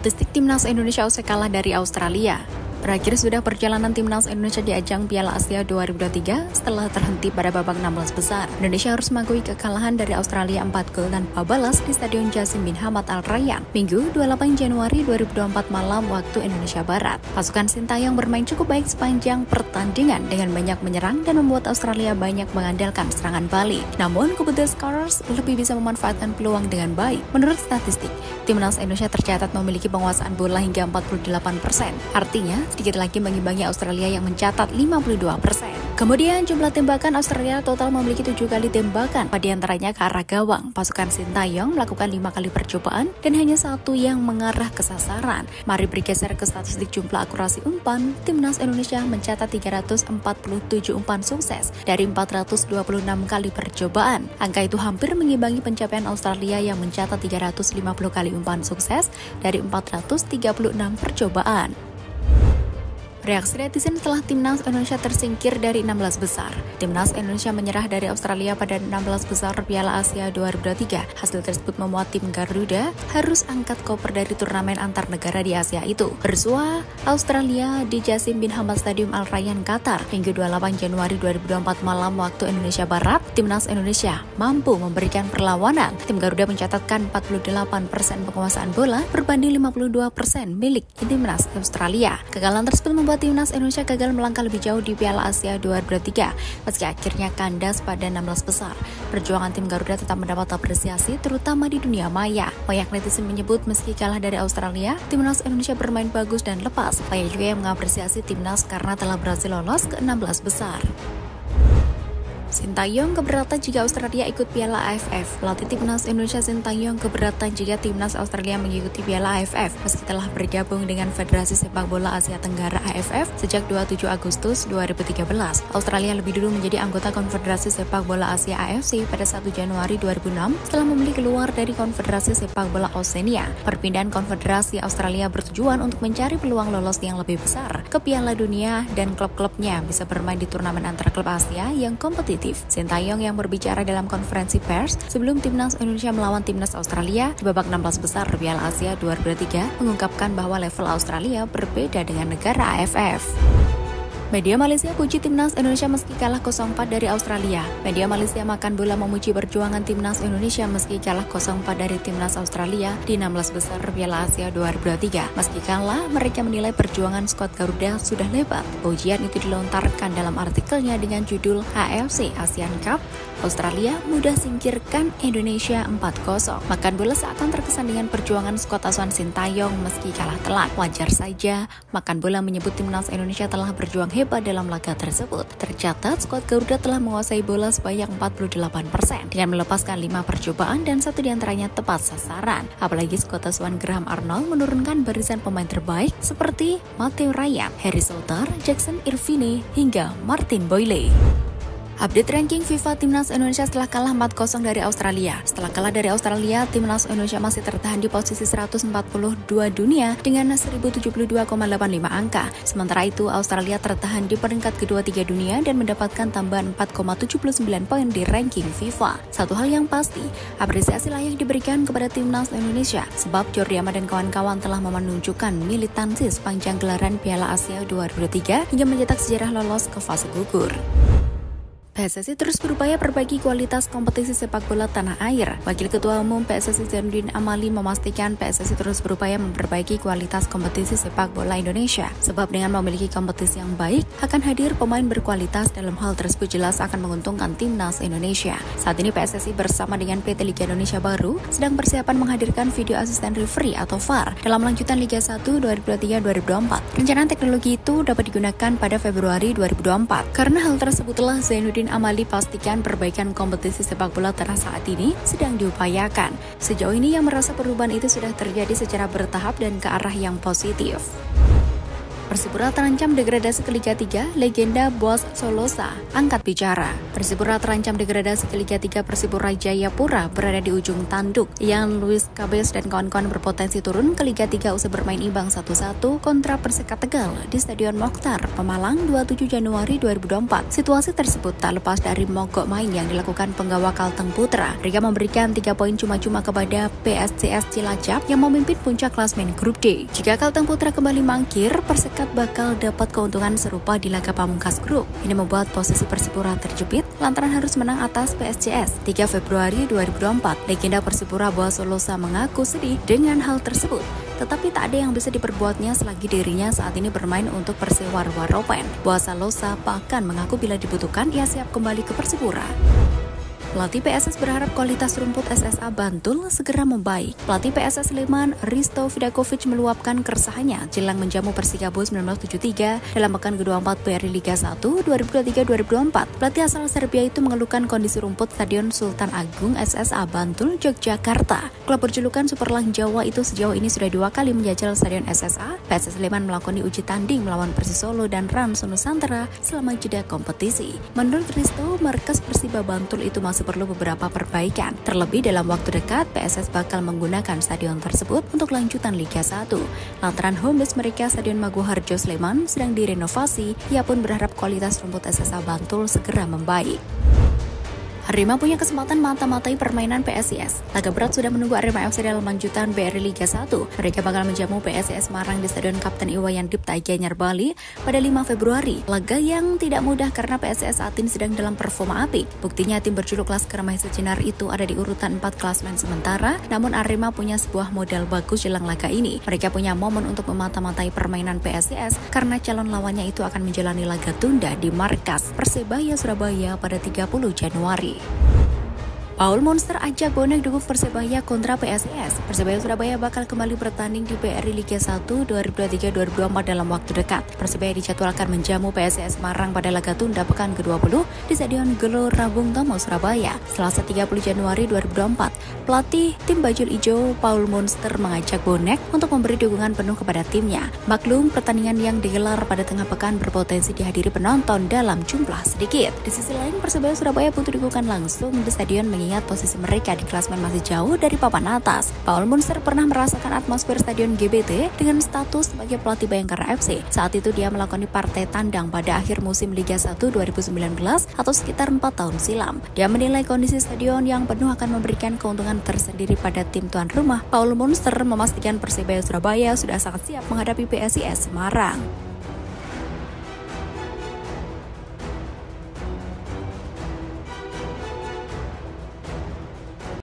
Statistik Timnas Indonesia usai kalah dari Australia. Berakhir sudah perjalanan Timnas Indonesia di ajang Piala Asia 2023 setelah terhenti pada babak 16 besar. Indonesia harus mengakui kekalahan dari Australia 4 gol tanpa balas di Stadion Jasim bin Hamad Al Rayyan, Minggu 28 Januari 2024 malam waktu Indonesia Barat. Pasukan Sintayong bermain cukup baik sepanjang pertandingan dengan banyak menyerang dan membuat Australia banyak mengandalkan serangan balik. Namun, The Scorers lebih bisa memanfaatkan peluang dengan baik. Menurut statistik, Timnas Indonesia tercatat memiliki penguasaan bola hingga 48%. Artinya, sedikit lagi mengimbangi Australia yang mencatat 52%. Kemudian jumlah tembakan Australia total memiliki 7 kali tembakan, pada antaranya ke arah gawang. Pasukan Sintayong melakukan 5 kali percobaan dan hanya 1 yang mengarah ke sasaran. Mari bergeser ke statistik jumlah akurasi umpan. Timnas Indonesia mencatat 347 umpan sukses dari 426 kali percobaan. Angka itu hampir mengimbangi pencapaian Australia yang mencatat 350 kali umpan sukses dari 436 percobaan. Reaksi netizen setelah Timnas Indonesia tersingkir dari 16 besar. Timnas Indonesia menyerah dari Australia pada 16 besar Piala Asia 2023. Hasil tersebut membuat tim Garuda harus angkat koper dari turnamen antar negara di Asia itu. Bersua Australia di Jasim bin Hamad Stadium Al Rayyan, Qatar, Minggu 28 Januari 2024 malam waktu Indonesia Barat. Timnas Indonesia mampu memberikan perlawanan. Tim Garuda mencatatkan 48% penguasaan bola berbanding 52% milik Timnas Australia. Kekalahan tersebut membuat Timnas Indonesia gagal melangkah lebih jauh di Piala Asia 2023 meski akhirnya kandas pada 16 besar. Perjuangan tim Garuda tetap mendapat apresiasi terutama di dunia maya. Banyak netizen menyebut meski kalah dari Australia, Timnas Indonesia bermain bagus dan lepas. Banyak juga yang mengapresiasi Timnas karena telah berhasil lolos ke 16 besar. Sintayong keberatan jika Australia ikut Piala AFF. Pelatih Timnas Indonesia Sintayong keberatan jika Timnas Australia mengikuti Piala AFF meski telah bergabung dengan Federasi Sepak Bola Asia Tenggara AFF sejak 27 Agustus 2013. Australia lebih dulu menjadi anggota Konfederasi Sepak Bola Asia AFC pada 1 Januari 2006 setelah memilih keluar dari Konfederasi Sepak Bola Oceania. Perpindahan Konfederasi Australia bertujuan untuk mencari peluang lolos yang lebih besar ke Piala Dunia dan klub-klubnya bisa bermain di turnamen antar klub Asia yang kompetitif. Sintayong yang berbicara dalam konferensi pers sebelum Timnas Indonesia melawan Timnas Australia di babak 16 besar Piala Asia 2023 mengungkapkan bahwa level Australia berbeda dengan negara AFF. Media Malaysia puji Timnas Indonesia meski kalah 0-4 dari Australia. Media Malaysia Makan Bola memuji perjuangan Timnas Indonesia meski kalah 0-4 dari Timnas Australia di 16 besar Piala Asia 2023. Meski kalah, mereka menilai perjuangan skuad Garuda sudah lebat. Pujian itu dilontarkan dalam artikelnya dengan judul AFC Asian Cup, Australia mudah singkirkan Indonesia 4-0. Makan Bola seakan terkesan dengan perjuangan skuad asuhan Sintayong meski kalah telak. Wajar saja, Makan Bola menyebut Timnas Indonesia telah berjuang hebat dalam laga tersebut. Tercatat, skuad Garuda telah menguasai bola sebanyak 48% dengan melepaskan 5 percobaan dan 1 diantaranya tepat sasaran. Apalagi skuad asuhan Graham Arnold menurunkan barisan pemain terbaik seperti Matteo Ryan, Harry Souttar, Jackson Irvine, hingga Martin Boyle. Update ranking FIFA Timnas Indonesia setelah kalah 4-0 dari Australia. Setelah kalah dari Australia, Timnas Indonesia masih tertahan di posisi 142 dunia dengan 1072,85 angka. Sementara itu, Australia tertahan di peringkat kedua-3 dunia dan mendapatkan tambahan 4,79 poin di ranking FIFA. Satu hal yang pasti, apresiasi layak diberikan kepada Timnas Indonesia sebab Jordi Amat dan kawan-kawan telah menunjukkan militansi sepanjang gelaran Piala Asia 2023 hingga mencetak sejarah lolos ke fase gugur. PSSI terus berupaya perbaiki kualitas kompetisi sepak bola tanah air. Wakil Ketua Umum PSSI Zainuddin Amali memastikan PSSI terus berupaya memperbaiki kualitas kompetisi sepak bola Indonesia. Sebab dengan memiliki kompetisi yang baik, akan hadir pemain berkualitas. Dalam hal tersebut jelas akan menguntungkan Timnas Indonesia. Saat ini PSSI bersama dengan PT Liga Indonesia Baru sedang persiapan menghadirkan video asisten referee atau VAR dalam lanjutan Liga 1 2023-2024. Rencanaan teknologi itu dapat digunakan pada Februari 2024. Karena hal tersebutlah Zainuddin Amali pastikan perbaikan kompetisi sepak bola tanah saat ini sedang diupayakan. Sejauh ini yang merasa perubahan itu sudah terjadi secara bertahap dan ke arah yang positif. Persipura terancam degradasi ke Liga 3, legenda Boaz Solosa angkat bicara. Persipura terancam degradasi ke Liga 3. Persipura Jayapura berada di ujung tanduk. Yang Luis Cabes dan kawan-kawan berpotensi turun ke Liga 3 usai bermain imbang 1-1 kontra Persikat Tegal di Stadion Mokhtar, Pemalang 27 Januari 2024. Situasi tersebut tak lepas dari mogok main yang dilakukan penggawa Kalteng Putra. Mereka memberikan 3 poin cuma-cuma kepada PSCS Cilacap yang memimpin puncak klasmen Grup D. Jika Kalteng Putra kembali mangkir, Persikat bakal dapat keuntungan serupa di laga pamungkas grup. Ini membuat posisi Persipura terjepit lantaran harus menang atas PSCS 3 Februari 2024. Legenda Persipura Boaz Solosa mengaku sedih dengan hal tersebut, tetapi tak ada yang bisa diperbuatnya selagi dirinya saat ini bermain untuk Persewar Waropen. Boaz Solosa bahkan mengaku bila dibutuhkan ia siap kembali ke Persipura. Pelatih PSS berharap kualitas rumput SSA Bantul segera membaik. Pelatih PSS Sleman, Risto Vidakovic meluapkan keresahannya jelang menjamu Persikabo 1973 dalam pekan ke-24 BRI Liga 1 2023-2024. Pelatih asal Serbia itu mengeluhkan kondisi rumput Stadion Sultan Agung SSA Bantul, Yogyakarta. Klub berjulukan Superlang Jawa itu sejauh ini sudah 2 kali menjajal Stadion SSA. PSS Sleman melakoni uji tanding melawan Persis Solo dan Rans Nusantara selama jeda kompetisi. Menurut Risto, markas Persiba Bantul itu masih perlu beberapa perbaikan. Terlebih dalam waktu dekat, PSS bakal menggunakan stadion tersebut untuk lanjutan Liga 1. Lantaran home base mereka Stadion Maguharjo Sleman sedang direnovasi, ia pun berharap kualitas rumput SSA Bantul segera membaik. Arema punya kesempatan mata-matai permainan PSIS. Laga berat sudah menunggu Arema FC dalam lanjutan BRI Liga 1. Mereka bakal menjamu PSIS Semarang di Stadion Kapten Iwayan Dipta Gianyar Bali pada 5 Februari. Laga yang tidak mudah karena PSIS saat ini sedang dalam performa apik. Buktinya tim berjuluk Laskar Mahesa Jenar itu ada di urutan 4 klasmen sementara, namun Arema punya sebuah modal bagus jelang laga ini. Mereka punya momen untuk memata-matai permainan PSIS karena calon lawannya itu akan menjalani laga tunda di markas Persebaya Surabaya pada 30 Januari. Paul Monster ajak bonek dukung Persebaya kontra PSIS. Persebaya Surabaya bakal kembali bertanding di BRI Liga 1 2023-2024 dalam waktu dekat. Persebaya dijadwalkan menjamu PSIS Semarang pada laga tunda pekan ke-20 di Stadion Gelora Bung Tomo, Surabaya, Selasa 30 Januari 2024. Pelatih tim Bajul Ijo Paul Monster mengajak bonek untuk memberi dukungan penuh kepada timnya. Maklum, pertandingan yang digelar pada tengah pekan berpotensi dihadiri penonton dalam jumlah sedikit. Di sisi lain, Persebaya Surabaya butuh dukungan langsung di stadion mengingat posisi mereka di klasmen masih jauh dari papan atas. Paul Monster pernah merasakan atmosfer Stadion GBT dengan status sebagai pelatih Bayangkara FC. Saat itu dia melakoni partai tandang pada akhir musim Liga 1 2019 atau sekitar 4 tahun silam. Dia menilai kondisi stadion yang penuh akan memberikan keuntungan tersendiri pada tim tuan rumah. Paul Monster memastikan Persebaya Surabaya sudah sangat siap menghadapi PSIS Semarang.